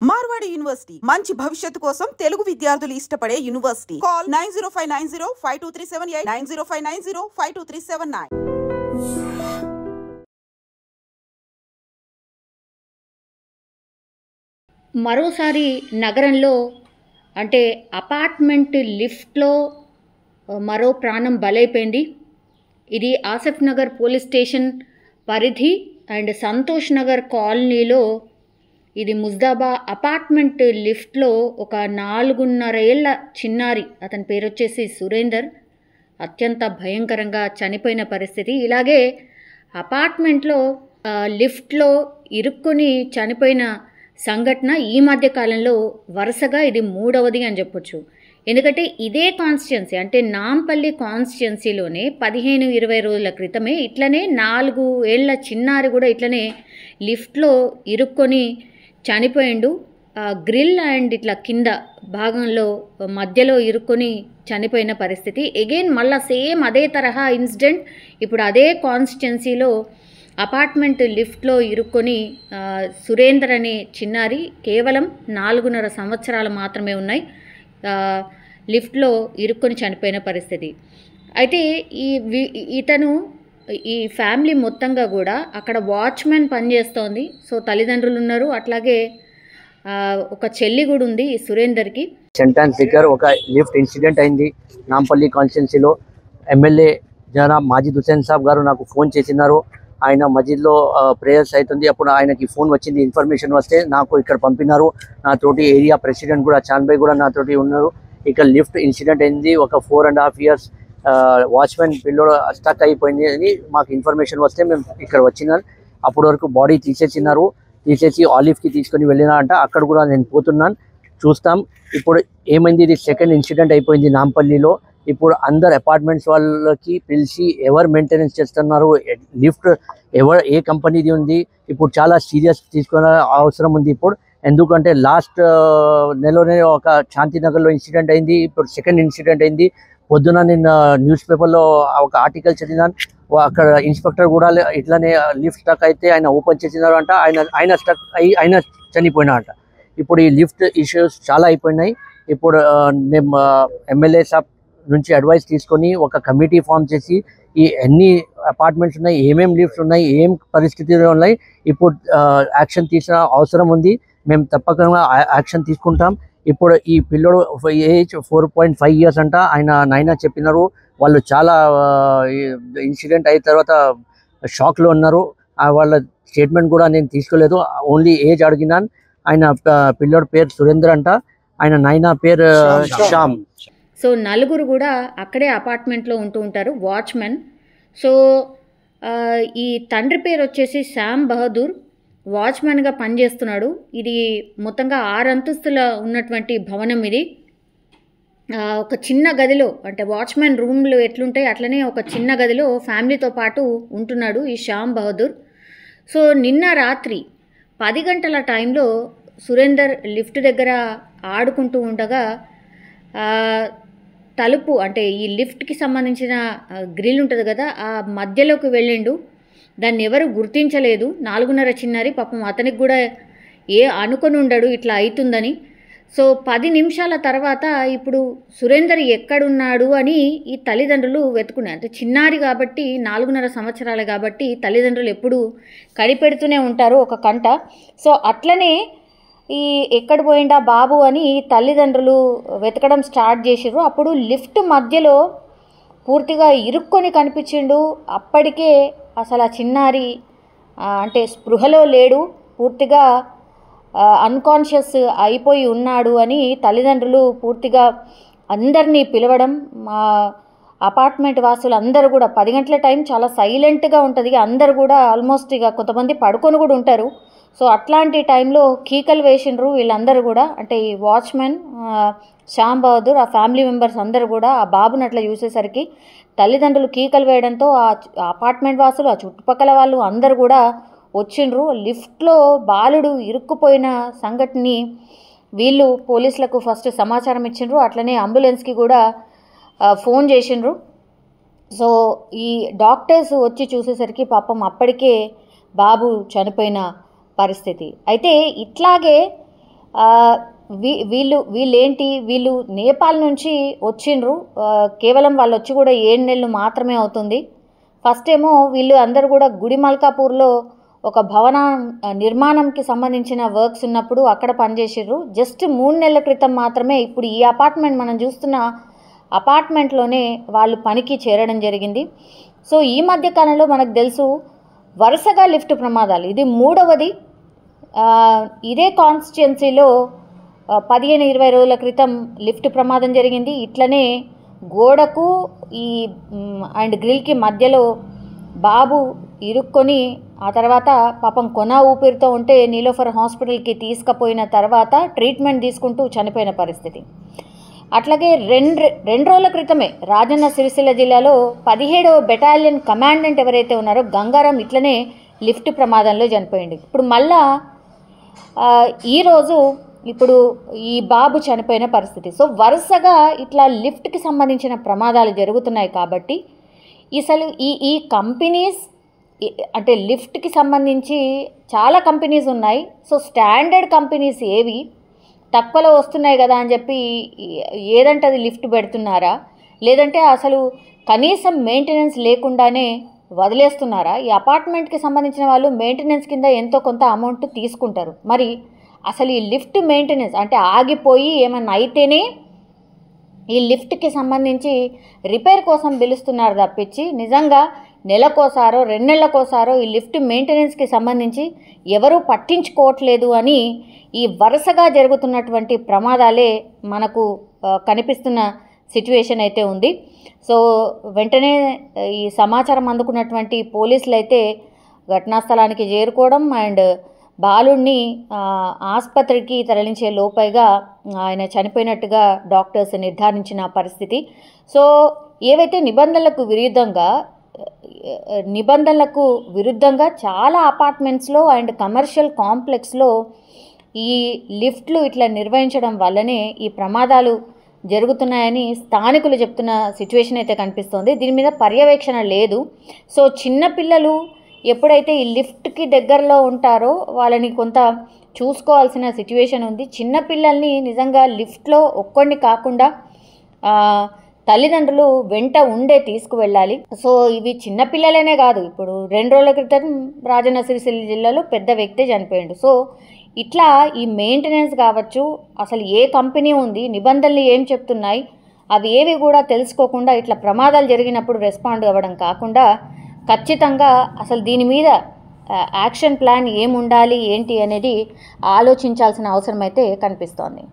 Marwadi university మంచి భవిష్యత్తు కోసం తెలుగు విద్యార్థులు ఇష్టపడే యూనివర్సిటీ. కాల్ 9059052378 9059052379. మరోసారి నగరంలో అంటే అపార్ట్మెంట్ లిఫ్ట్లో మరో ప్రాణం బలైపోయింది. ఇది ఆసిఫ్ నగర్ పోలీస్ స్టేషన్ పరిధి అండ్ సంతోష్ నగర్ కాలనీలో ఇది ముజ్దాబా అపార్ట్మెంట్ లిఫ్ట్లో ఒక 4.5 ఏళ్ల చిన్నారి, అతని పేరు వచ్చేసి సురేందర్, అత్యంత భయంకరంగా చనిపోయిన పరిస్థితి. ఇలాగే అపార్ట్మెంట్లో లిఫ్ట్లో ఇరుక్కొని చనిపోయిన సంఘటన ఈ మధ్య కాలంలో వరుసగా ఇది 3వది అని చెప్పొచ్చు. ఎందుకంటే ఇదే కాన్స్టిట్యున్సీ అంటే నాంపల్లి కాన్స్టిట్యున్సీలోనే 15-20 రోజుల క్రితమే ఇట్లనే 4 ఏళ్ల చిన్నారి కూడా ఇట్లనే లిఫ్ట్లో ఇరుక్కొని చనిపోయిండు. గ్రిల్ అండ్ ఇట్లా కింద భాగంలో మధ్యలో ఇరుక్కొని చనిపోయిన పరిస్థితి. అగైన్ మళ్ళీ సేమ్ అదే తరహా ఇన్సిడెంట్ ఇప్పుడు అదే కాన్స్టిట్యున్సీలో అపార్ట్మెంట్ లిఫ్ట్లో ఇరుక్కొని సురేందర్ అనే చిన్నారి, కేవలం 4.5 సంవత్సరాలు మాత్రమే ఉన్నాయి, లిఫ్ట్లో ఇరుక్కొని చనిపోయిన పరిస్థితి. అయితే ఇతను ఈ ఫ్యామిలీ మొత్తంగా కూడా అక్కడ వాచ్మెన్ పనిచేస్తోంది. సో తల్లిదండ్రులు ఉన్నారు, అట్లాగే ఒక చెల్లి కూడా ఉంది ఈ సురేందర్కి. సెంటాన్స్ దగ్గర ఒక లిఫ్ట్ ఇన్సిడెంట్ అయింది నాంపల్లి కాన్స్టిట్యున్సీలో. ఎమ్మెల్యే జనాబ్ మాజిద్ హుసేన్ సాబ్ గారు నాకు ఫోన్ చేసినారు. ఆయన మస్జిద్లో ప్రేయర్స్ అవుతుంది, అప్పుడు ఆయనకి ఫోన్ వచ్చింది, ఇన్ఫర్మేషన్ వస్తే నాకు ఇక్కడ పంపినారు. నాతోటి ఏరియా ప్రెసిడెంట్ కూడా చాన్బాయ్ కూడా నాతోటి ఉన్నారు. ఇక్కడ లిఫ్ట్ ఇన్సిడెంట్ అయింది, ఒక 4.5 years వాచ్మెన్ పిల్లోడు స్టక్ అయిపోయింది అని మాకు ఇన్ఫర్మేషన్ వస్తే మేము ఇక్కడ వచ్చినాం. అప్పటి వరకు బాడీ తీసేసి ఆలివ్కి తీసుకొని వెళ్ళినారంట. అక్కడ కూడా నేను పోతున్నాను, చూస్తాం. ఇప్పుడు ఏమైంది, ఇది సెకండ్ ఇన్సిడెంట్ అయిపోయింది నాంపల్లిలో. ఇప్పుడు అందరు అపార్ట్మెంట్స్ వాళ్ళకి పిలిచి ఎవరు మెయింటెనెన్స్ చేస్తున్నారు, లిఫ్ట్ ఏ కంపెనీది ఉంది, ఇప్పుడు చాలా సీరియస్ తీసుకునే అవసరం ఉంది ఇప్పుడు. ఎందుకంటే లాస్ట్ నెలలోనే ఒక శాంతినగర్లో ఇన్సిడెంట్ అయింది, ఇప్పుడు సెకండ్ ఇన్సిడెంట్ అయింది. పొద్దున నేను న్యూస్ పేపర్లో ఒక ఆర్టికల్ చదివినాను, అక్కడ ఇన్స్పెక్టర్ కూడా ఇట్లానే లిఫ్ట్ స్టక్ అయితే ఆయన ఓపెన్ చేసినారు అంట, ఆయన స్టక్ అయ్యి ఆయన చనిపోయినారంట. ఇప్పుడు ఈ లిఫ్ట్ ఇష్యూస్ చాలా అయిపోయినాయి. ఇప్పుడు మేము ఎమ్మెల్యే సాబ్ నుంచి అడ్వైస్ తీసుకొని ఒక కమిటీ ఫామ్ చేసి ఈ ఎన్ని అపార్ట్మెంట్స్ ఉన్నాయి, ఏమేమి లిఫ్ట్స్ ఉన్నాయి, ఏం పరిస్థితులు ఉన్నాయి, ఇప్పుడు యాక్షన్ తీసిన అవసరం ఉంది. మేము తప్పకుండా యాక్షన్ తీసుకుంటాం. ఇప్పుడు ఈ పిల్లోడు ఏజ్ 4.5 years అంట, ఆయన నాయన చెప్పినారు. వాళ్ళు చాలా ఇన్సిడెంట్ అయిన తర్వాత షాక్లో ఉన్నారు. వాళ్ళ స్టేట్మెంట్ కూడా నేను తీసుకోలేదు, ఓన్లీ ఏజ్ అడిగినాను. ఆయన పిల్లోడు పేరు సురేందర్ అంట, ఆయన నాయన పేరు శ్యామ్. సో నలుగురు కూడా అక్కడే అపార్ట్మెంట్లో ఉంటూ ఉంటారు, వాచ్మెన్. సో ఈ తండ్రి పేరు వచ్చేసి శ్యామ్ బహదూర్, వాచ్మెన్గా పనిచేస్తున్నాడు. ఇది మొత్తంగా 6 అంతస్తుల ఉన్నటువంటి భవనం. ఇది ఒక చిన్న గదిలో అంటే వాచ్మెన్ రూమ్లు ఎట్లుంటాయి అట్లనే ఒక చిన్న గదిలో ఫ్యామిలీతో పాటు ఉంటున్నాడు ఈ శ్యామ్ బహదూర్. సో నిన్న రాత్రి 10 గంటల టైంలో సురేందర్ లిఫ్ట్ దగ్గర ఆడుకుంటూ ఉండగా తలుపు అంటే ఈ లిఫ్ట్కి సంబంధించిన గ్రిల్ ఉంటుంది కదా, ఆ మధ్యలోకి వెళ్ళిండు. దాన్ని ఎవరు గుర్తించలేదు. 4.5 చిన్నారి, పాపం అతనికి కూడా అనుకొని ఉండడు ఇట్లా అవుతుందని. సో 10 నిమిషాల తర్వాత ఇప్పుడు సురేందర్ ఎక్కడున్నాడు అని ఈ తల్లిదండ్రులు వెతుకున్నారు. అంటే చిన్నారి కాబట్టి 4.5 సంవత్సరాలు కాబట్టి తల్లిదండ్రులు ఎప్పుడు కడిపెడుతూనే ఉంటారు ఒక కంట. సో అట్లనే ఈ ఎక్కడ పోయిండా బాబు అని తల్లిదండ్రులు వెతకడం స్టార్ట్ చేసిర్రు. అప్పుడు లిఫ్ట్ మధ్యలో పూర్తిగా ఇరుక్కొని కనిపించిండు. అప్పటికే అసలు ఆ చిన్నారి అంటే స్పృహలో లేడు, పూర్తిగా అన్కాన్షియస్ అయిపోయి ఉన్నాడు అని తల్లిదండ్రులు పూర్తిగా అందరినీ పిలవడం. మా అపార్ట్మెంట్ వాసులు అందరూ కూడా 10 గంటల టైం చాలా సైలెంట్గా ఉంటుంది, అందరు కూడా ఆల్మోస్ట్ ఇక కొంతమంది పడుకొని కూడా ఉంటారు. సో అట్లాంటి టైంలో కీకలు వేసిండ్రు వీళ్ళందరూ కూడా. అంటే ఈ వాచ్మెన్ శ్యామ్ బహదూర్, ఆ ఫ్యామిలీ మెంబర్స్ అందరూ కూడా ఆ బాబుని అట్లా చూసేసరికి తల్లిదండ్రులు కీకలు వేయడంతో ఆ అపార్ట్మెంట్ వాసులు, ఆ చుట్టుపక్కల వాళ్ళు అందరూ కూడా వచ్చిండ్రు. లిఫ్ట్లో బాలుడు ఇరుక్కుపోయిన సంఘటనని వీళ్ళు పోలీసులకు ఫస్ట్ సమాచారం ఇచ్చిండ్రు, అట్లనే అంబులెన్స్కి కూడా ఫోన్ చేసిండ్రు. సో ఈ డాక్టర్స్ వచ్చి చూసేసరికి పాపం అప్పటికే బాబు చనిపోయిన పరిస్థితి. అయితే ఇట్లాగే వీళ్ళు నేపాల్ నుంచి వచ్చిండ్రు. కేవలం వాళ్ళు వచ్చి కూడా 7 నెలలు మాత్రమే అవుతుంది. ఫస్ట్ ఏమో వీళ్ళు అందరూ కూడా గుడి మల్కాపూర్లో ఒక భవన నిర్మాణంకి సంబంధించిన వర్క్స్ ఉన్నప్పుడు అక్కడ పనిచేసిర్రు. జస్ట్ 3 నెలల క్రితం మాత్రమే ఇప్పుడు ఈ అపార్ట్మెంట్ మనం చూస్తున్న అపార్ట్మెంట్లోనే వాళ్ళు పనికి చేరడం జరిగింది. సో ఈ మధ్య కాలంలో మనకు తెలుసు వరుసగా లిఫ్ట్ ప్రమాదాలు, ఇది 3వది. ఇదే కాన్స్టిట్యుయెన్సీలో 15-20 రోజుల క్రితం లిఫ్ట్ ప్రమాదం జరిగింది. ఇట్లనే గోడకు అండ్ గ్రిల్కి మధ్యలో బాబు ఇరుక్కొని ఆ తర్వాత పాపం కొన ఊపిరితో ఉంటే నీలోఫర్ హాస్పిటల్కి తీసుకుపోయిన తర్వాత ట్రీట్మెంట్ తీసుకుంటూ చనిపోయిన పరిస్థితి. అట్లాగే 2 రోజుల క్రితమే రాజన్న సిరిసిల్ల జిల్లాలో 17వ బెటాలియన్ కమాండెంట్ ఎవరైతే ఉన్నారో గంగారాం ఇట్లనే లిఫ్ట్ ప్రమాదంలో చనిపోయింది. ఇప్పుడు మళ్ళా ఈరోజు ఈ బాబు చనిపోయిన పరిస్థితి. సో వరుసగా ఇట్లా లిఫ్ట్కి సంబంధించిన ప్రమాదాలు జరుగుతున్నాయి. కాబట్టి అసలు ఈ కంపెనీస్ అంటే లిఫ్ట్కి సంబంధించి చాలా కంపెనీస్ ఉన్నాయి. సో స్టాండర్డ్ కంపెనీస్ ఏవి తక్కువలో వస్తున్నాయి కదా అని చెప్పి ఏదంటే అది లిఫ్ట్ పెడుతున్నారా, లేదంటే అసలు కనీసం మెయింటెనెన్స్ లేకుండానే వదిలేస్తున్నారా? ఈ అపార్ట్మెంట్కి సంబంధించిన వాళ్ళు మెయింటెనెన్స్ కింద ఎంతో కొంత అమౌంట్ తీసుకుంటారు. మరి అసలు ఈ లిఫ్ట్ మెయింటెనెన్స్ అంటే ఆగిపోయి ఏమన్నా అయితేనే ఈ లిఫ్ట్కి సంబంధించి రిపేర్ కోసం పిలుస్తున్నారు తప్పించి నిజంగా నెలకోసారో 2 నెలలకోసారో ఈ లిఫ్ట్ మెయింటెనెన్స్కి సంబంధించి ఎవరూ పట్టించుకోవట్లేదు అని ఈ వరుసగా జరుగుతున్నటువంటి ప్రమాదాలే మనకు కనిపిస్తున్న సిచ్యువేషన్ అయితే ఉంది. సో వెంటనే ఈ సమాచారం అందుకున్నటువంటి పోలీసులు అయితే ఘటనా స్థలానికి చేరుకోవడం అండ్ బాలుడిని ఆసుపత్రికి తరలించే లోపైగా ఆయన చనిపోయినట్టుగా డాక్టర్స్ నిర్ధారించిన పరిస్థితి. సో ఏవైతే నిబంధనలకు విరుద్ధంగా చాలా అపార్ట్మెంట్స్లో అండ్ కమర్షియల్ కాంప్లెక్స్లో ఈ లిఫ్ట్లు ఇట్లా నిర్వహించడం వల్లనే ఈ ప్రమాదాలు జరుగుతున్నాయని స్థానికులు చెప్తున్న సిచ్యువేషన్ అయితే కనిపిస్తోంది. దీని మీద పర్యవేక్షణ లేదు. సో చిన్నపిల్లలు ఎప్పుడైతే ఈ లిఫ్ట్కి దగ్గరలో ఉంటారో వాళ్ళని కొంత చూసుకోవాల్సిన సిచ్యువేషన్ ఉంది. చిన్నపిల్లల్ని నిజంగా లిఫ్ట్లో ఒక్కడిని కాకుండా తల్లిదండ్రులు వెంట ఉండే తీసుకువెళ్ళాలి. సో ఇవి చిన్నపిల్లలనే కాదు, ఇప్పుడు 2 రోజుల క్రితం రాజన్న సిరిసిల్ల జిల్లాలో పెద్ద వ్యక్తి చనిపోయాడు. సో ఇట్లా ఈ మెయింటెనెన్స్ కావచ్చు, అసలు ఏ కంపెనీ ఉంది, నిబంధనలు ఏం చెప్తున్నాయి, అవి ఏవి కూడా తెలుసుకోకుండా ఇట్లా ప్రమాదాలు జరిగినప్పుడు రెస్పాండ్ అవ్వడం కాకుండా ఖచ్చితంగా అసలు దీని మీద యాక్షన్ ప్లాన్ ఏముండాలి ఏంటి అనేది ఆలోచించాల్సిన అవసరం అయితే కనిపిస్తోంది.